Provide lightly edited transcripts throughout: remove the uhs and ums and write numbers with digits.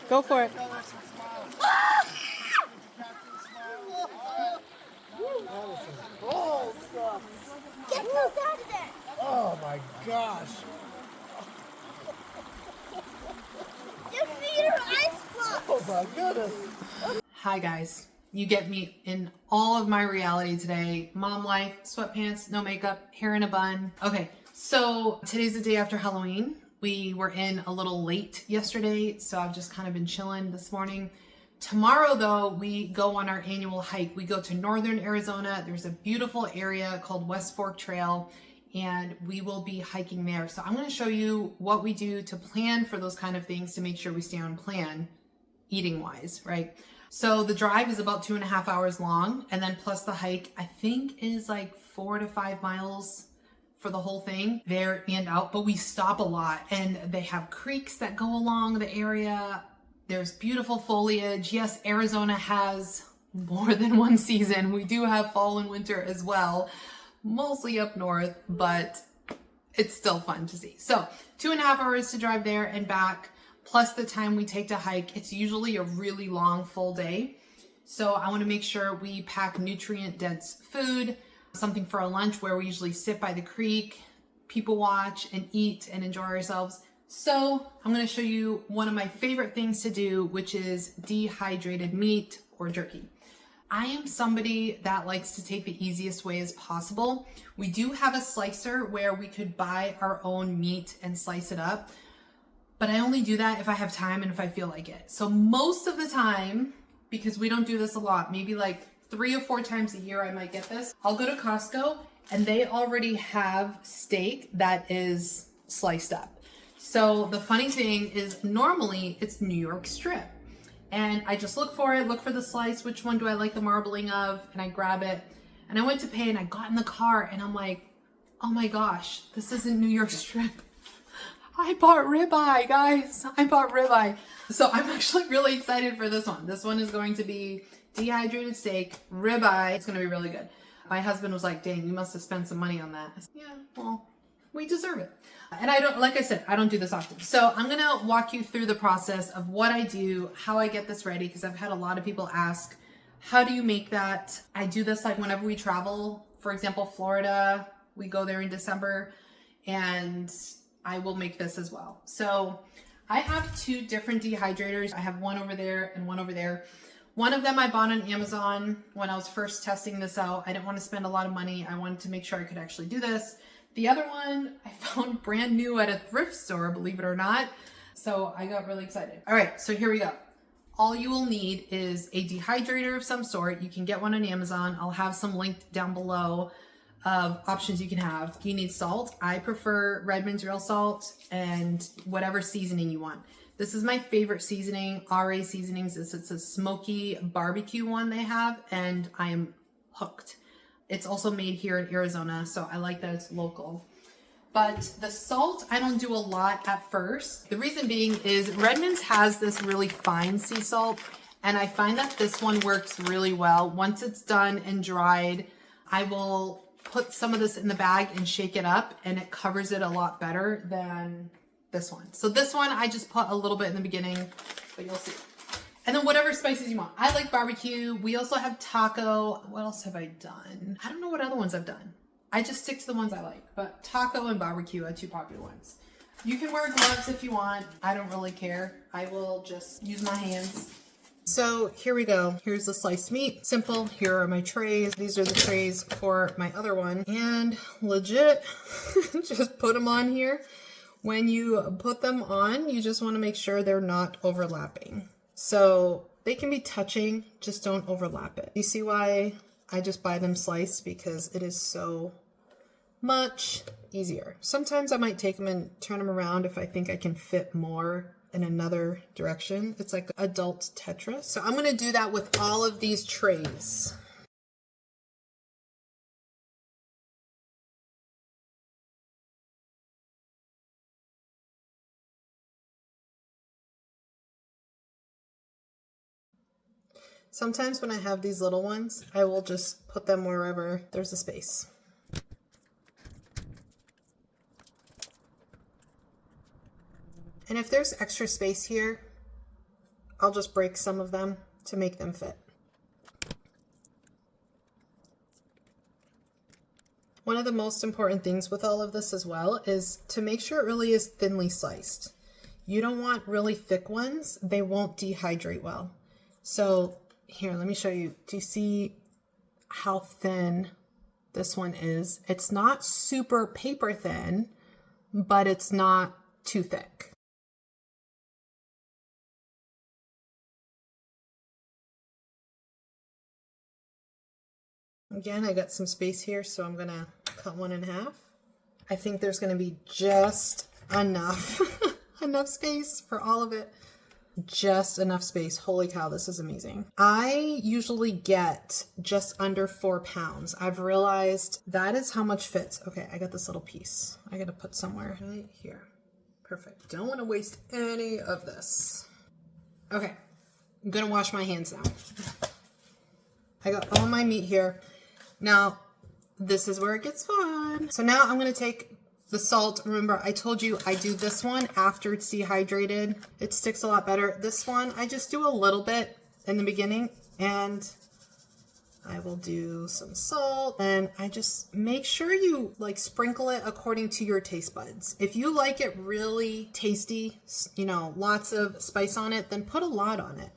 Go for it. Oh, stuff. Get those out of there. Oh my gosh. Your feet are ice blocks. Oh my goodness. Hi guys, you get me in all of my reality today. Mom life, sweatpants, no makeup, hair in a bun. Okay, so today's the day after Halloween. We were in a little late yesterday, so I've just kind of been chilling this morning. Tomorrow though, we go on our annual hike. We go to northern Arizona. There's a beautiful area called West Fork Trail, and we will be hiking there. So I'm going to show you what we do to plan for those kind of things to make sure we stay on plan eating wise, right? So the drive is about 2.5 hours long, and then plus the hike, I think is like 4 to 5 miles for the whole thing there and out, but we stop a lot, and they have creeks that go along the area. There's beautiful foliage. Yes, Arizona has more than one season. We do have fall and winter as well, mostly up north, but it's still fun to see. So 2.5 hours to drive there and back, plus the time we take to hike. It's usually a really long full day. So I want to make sure we pack nutrient dense food, something for a lunch where we usually sit by the creek, people watch and eat and enjoy ourselves. So I'm going to show you one of my favorite things to do, which is dehydrated meat or jerky. I am somebody that likes to take the easiest way as possible. We do have a slicer where we could buy our own meat and slice it up, but I only do that if I have time and if I feel like it. So most of the time, because we don't do this a lot, maybe like 3 or 4 times a year I might get this, I'll go to Costco and they already have steak that is sliced up. So the funny thing is normally it's New York strip. And I just look for it, look for the slice, which one do I like the marbling of, and I grab it. And I went to pay and I got in the car and I'm like, oh my gosh, this isn't New York strip. I bought ribeye, guys. I bought ribeye. So I'm actually really excited for this one. This one is going to be dehydrated steak, ribeye. It's going to be really good. My husband was like, dang, you must have spent some money on that. I said, yeah, well, we deserve it. And I don't, like I said, I don't do this often. So I'm going to walk you through the process of what I do, how I get this ready, because I've had a lot of people ask, how do you make that? I do this like whenever we travel. For example, Florida, we go there in December, and I will make this as well. So I have 2 different dehydrators. I have one over there and one over there. One of them I bought on Amazon when I was first testing this out. I didn't want to spend a lot of money. I wanted to make sure I could actually do this. The other one I found brand new at a thrift store, believe it or not. So I got really excited. All right, so here we go. All you will need is a dehydrator of some sort. You can get one on Amazon. I'll have some linked down below of options you can have. You need salt. I prefer Redmond's real salt and whatever seasoning you want. This is my favorite seasoning, RA Seasonings. It's a smoky barbecue one they have, and I am hooked. It's also made here in Arizona, so I like that it's local. But the salt, I don't do a lot at first. The reason being is Redmond's has this really fine sea salt, and I find that this one works really well. Once it's done and dried, I will put some of this in the bag and shake it up, and it covers it a lot better than this one. So this one, I just put a little bit in the beginning, but you'll see. And then whatever spices you want. I like barbecue. We also have taco. What else have I done? I don't know what other ones I've done. I just stick to the ones I like, but taco and barbecue are 2 popular ones. You can wear gloves if you want. I don't really care. I will just use my hands. So here we go. Here's the sliced meat. Simple. Here are my trays. These are the trays for my other one. And legit, just put them on here. When you put them on, you just want to make sure they're not overlapping. So they can be touching, just don't overlap it. You see why I just buy them sliced? Because it is so much easier. Sometimes I might take them and turn them around if I think I can fit more in another direction. It's like adult Tetris. So I'm going to do that with all of these trays. Sometimes when I have these little ones, I will just put them wherever there's a space. And if there's extra space here, I'll just break some of them to make them fit. One of the most important things with all of this as well is to make sure it really is thinly sliced. You don't want really thick ones. They won't dehydrate well. So here, let me show you. Do you see how thin this one is? It's not super paper thin, but it's not too thick. Again, I got some space here, so I'm gonna cut one in half. I think there's gonna be just enough, enough space for all of it. Just enough space. Holy cow, this is amazing. I usually get just under 4 pounds. I've realized that is how much fits. Okay, I got this little piece. I gotta put somewhere right here. Perfect. Don't wanna waste any of this. Okay, I'm gonna wash my hands now. I got all my meat here. Now, this is where it gets fun. So now I'm gonna take the salt. Remember, I told you I do this one after it's dehydrated. It sticks a lot better. This one, I just do a little bit in the beginning, and I will do some salt, and I just make sure you like sprinkle it according to your taste buds. If you like it really tasty, you know, lots of spice on it, then put a lot on it.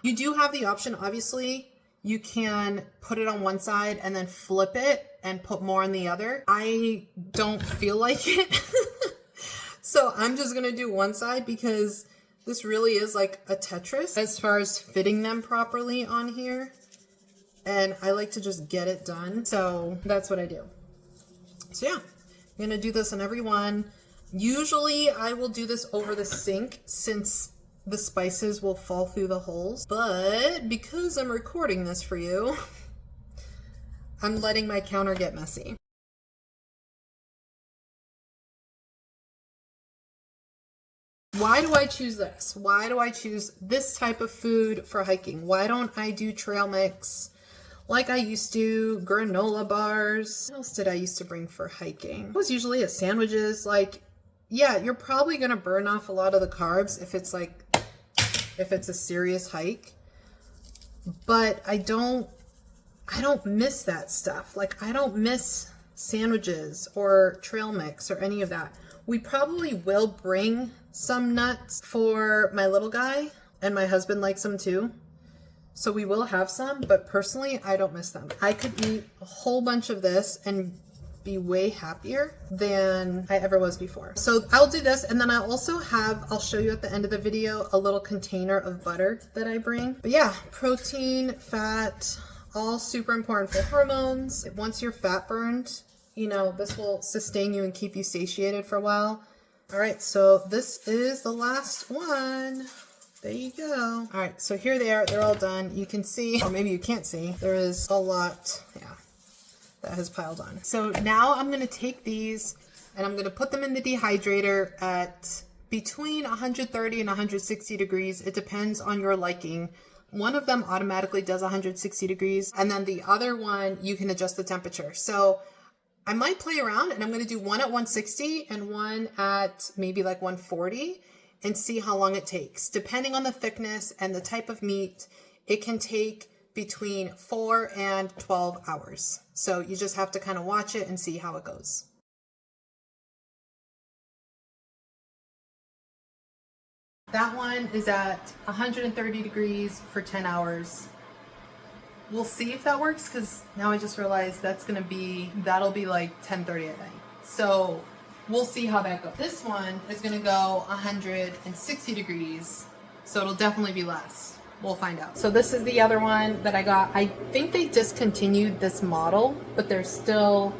You do have the option, obviously. You can put it on one side and then flip it and put more on the other. I don't feel like it. So I'm just gonna do one side because this really is like a Tetris as far as fitting them properly on here. And I like to just get it done. So that's what I do. So yeah, I'm gonna do this on every one. Usually I will do this over the sink since the spices will fall through the holes, but because I'm recording this for you, I'm letting my counter get messy. Why do I choose this? Why do I choose this type of food for hiking? Why don't I do trail mix like I used to, granola bars? What else did I used to bring for hiking? It was usually at sandwiches. Like, yeah, you're probably gonna burn off a lot of the carbs if it's a serious hike, but I don't miss that stuff. Like, I don't miss sandwiches or trail mix or any of that. We probably will bring some nuts for my little guy, and my husband likes them too. So we will have some, but personally, I don't miss them. I could eat a whole bunch of this and be way happier than I ever was before. So I'll do this, and then I also have, I'll show you at the end of the video, a little container of butter that I bring. But yeah, protein, fat, all super important for hormones. Once you're fat burned, you know, this will sustain you and keep you satiated for a while. All right, so this is the last one. There you go. All right, so here they are. They're all done. You can see, or maybe you can't see, there is a lot, yeah, that has piled on. So now I'm gonna take these and I'm gonna put them in the dehydrator at between 130 and 160 degrees. It depends on your liking. One of them automatically does 160 degrees, and then the other one, you can adjust the temperature. So I might play around, and I'm gonna do one at 160 and one at maybe like 140 and see how long it takes. Depending on the thickness and the type of meat, it can take between 4 and 12 hours. So you just have to kind of watch it and see how it goes. That one is at 130 degrees for 10 hours. We'll see if that works, because now I just realized that'll be like 10:30 at night. So we'll see how that goes. This one is gonna go 160 degrees, so it'll definitely be less. We'll find out. So this is the other one that I got. I think they discontinued this model, but there's still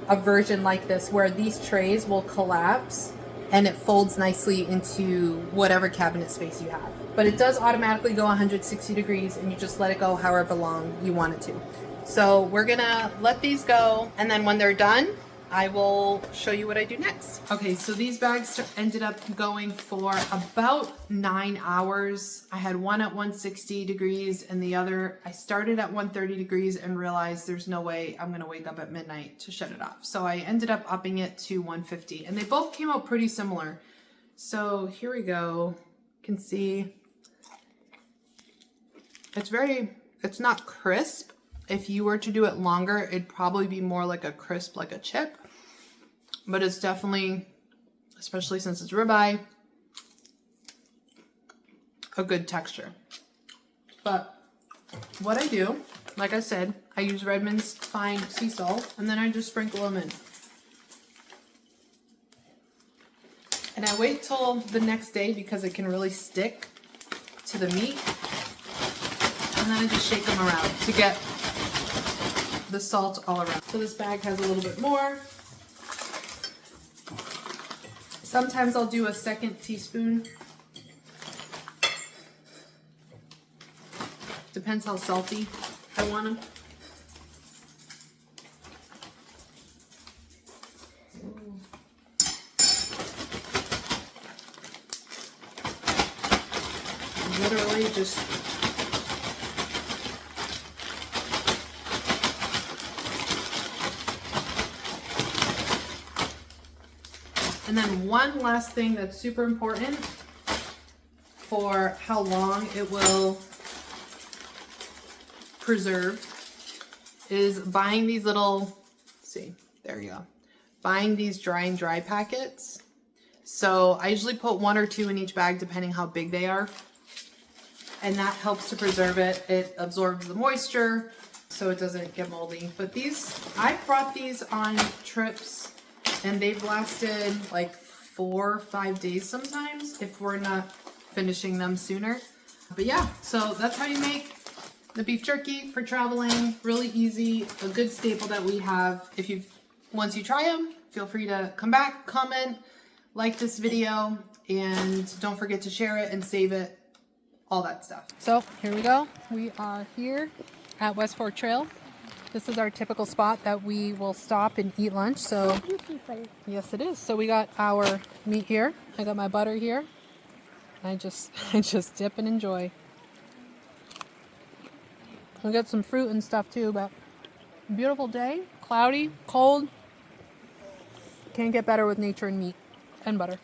a version like this where these trays will collapse and it folds nicely into whatever cabinet space you have. But it does automatically go 160 degrees, and you just let it go however long you want it to. So we're gonna let these go, and then when they're done, I will show you what I do next. Okay, so these bags ended up going for about 9 hours. I had one at 160 degrees and the other, I started at 130 degrees and realized there's no way I'm gonna wake up at midnight to shut it off. So I ended up upping it to 150, and they both came out pretty similar. So here we go. You can see it's not crisp. If you were to do it longer, it'd probably be more like a crisp, like a chip. But it's definitely, especially since it's ribeye, a good texture. But what I do, like I said, I use Redmond's fine sea salt, and then I just sprinkle them in. And I wait till the next day because it can really stick to the meat. And then I just shake them around to get the salt all around. So this bag has a little bit more. Sometimes I'll do a second teaspoon. Depends how salty I want them. Literally just and then one last thing that's super important for how long it will preserve is buying these little, see, there you go. Buying these dry packets. So I usually put 1 or 2 in each bag depending how big they are. And that helps to preserve it. It absorbs the moisture so it doesn't get moldy. But these, I brought these on trips and they've lasted like 4 or 5 days sometimes if we're not finishing them sooner. But yeah, so that's how you make the beef jerky for traveling. Really easy, a good staple that we have. Once you try them, feel free to come back, comment, like this video, and don't forget to share it and save it. All that stuff. So here we go. We are here at West Fork Trail. This is our typical spot that we will stop and eat lunch. So Beautiful. yes, it is. So we got our meat here. I got my butter here. I just dip and enjoy. We'll get some fruit and stuff too, but beautiful day, cloudy, cold. Can't get better with nature and meat and butter.